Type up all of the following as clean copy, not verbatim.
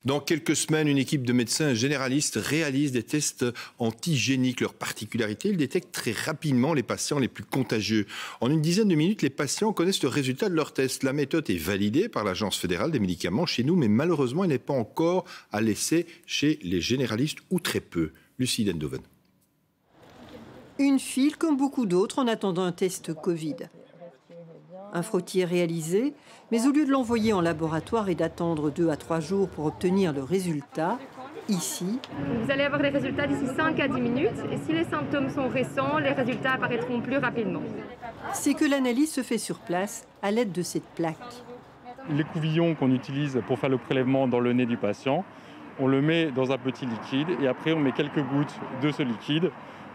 Dans quelques semaines, une équipe de médecins généralistes réalise des tests antigéniques. Leur particularité, ils détectent très rapidement les patients les plus contagieux. En une dizaine de minutes, les patients connaissent le résultat de leur test. La méthode est validée par l'Agence fédérale des médicaments chez nous, mais malheureusement, elle n'est pas encore à l'essai chez les généralistes ou très peu. Lucie Dendoven. Une file comme beaucoup d'autres en attendant un test Covid. Un frottis est réalisé, mais au lieu de l'envoyer en laboratoire et d'attendre 2 à 3 jours pour obtenir le résultat, ici... Vous allez avoir les résultats d'ici 5 à 10 minutes et si les symptômes sont récents, les résultats apparaîtront plus rapidement. C'est que l'analyse se fait sur place à l'aide de cette plaque. L'écouvillon qu'on utilise pour faire le prélèvement dans le nez du patient, on le met dans un petit liquide et après on met quelques gouttes de ce liquide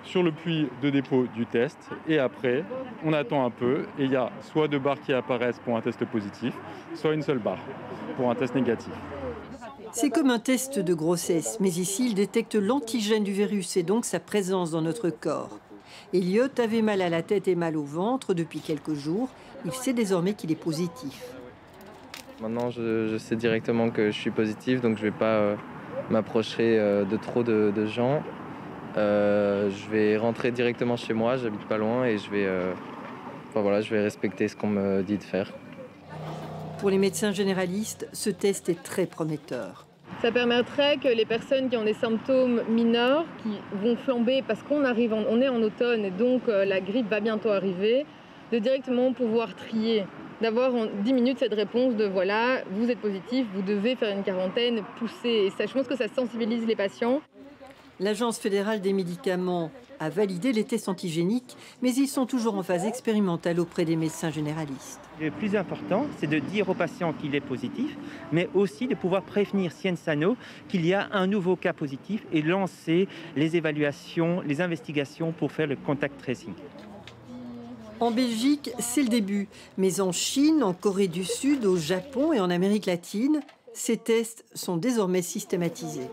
sur le puits de dépôt du test et après on attend un peu et il y a soit 2 barres qui apparaissent pour un test positif, soit une seule barre pour un test négatif. C'est comme un test de grossesse, mais ici il détecte l'antigène du virus et donc sa présence dans notre corps. Elliot avait mal à la tête et mal au ventre depuis quelques jours. Il sait désormais qu'il est positif. Maintenant je sais directement que je suis positif, donc je ne vais pas m'approcher de trop de gens. Je vais rentrer directement chez moi, j'habite pas loin et je vais respecter ce qu'on me dit de faire. Pour les médecins généralistes, ce test est très prometteur. Ça permettrait que les personnes qui ont des symptômes mineurs, qui vont flamber parce qu'on est en automne et donc la grippe va bientôt arriver, de directement pouvoir trier, d'avoir en 10 minutes cette réponse de voilà, vous êtes positif, vous devez faire une quarantaine poussée. Et ça, je pense que ça sensibilise les patients. L'Agence fédérale des médicaments a validé les tests antigéniques, mais ils sont toujours en phase expérimentale auprès des médecins généralistes. Le plus important, c'est de dire au patient qu'il est positif, mais aussi de pouvoir prévenir Sciences Sanofi qu'il y a un nouveau cas positif et lancer les évaluations, les investigations pour faire le contact tracing. En Belgique, c'est le début, mais en Chine, en Corée du Sud, au Japon et en Amérique latine, ces tests sont désormais systématisés.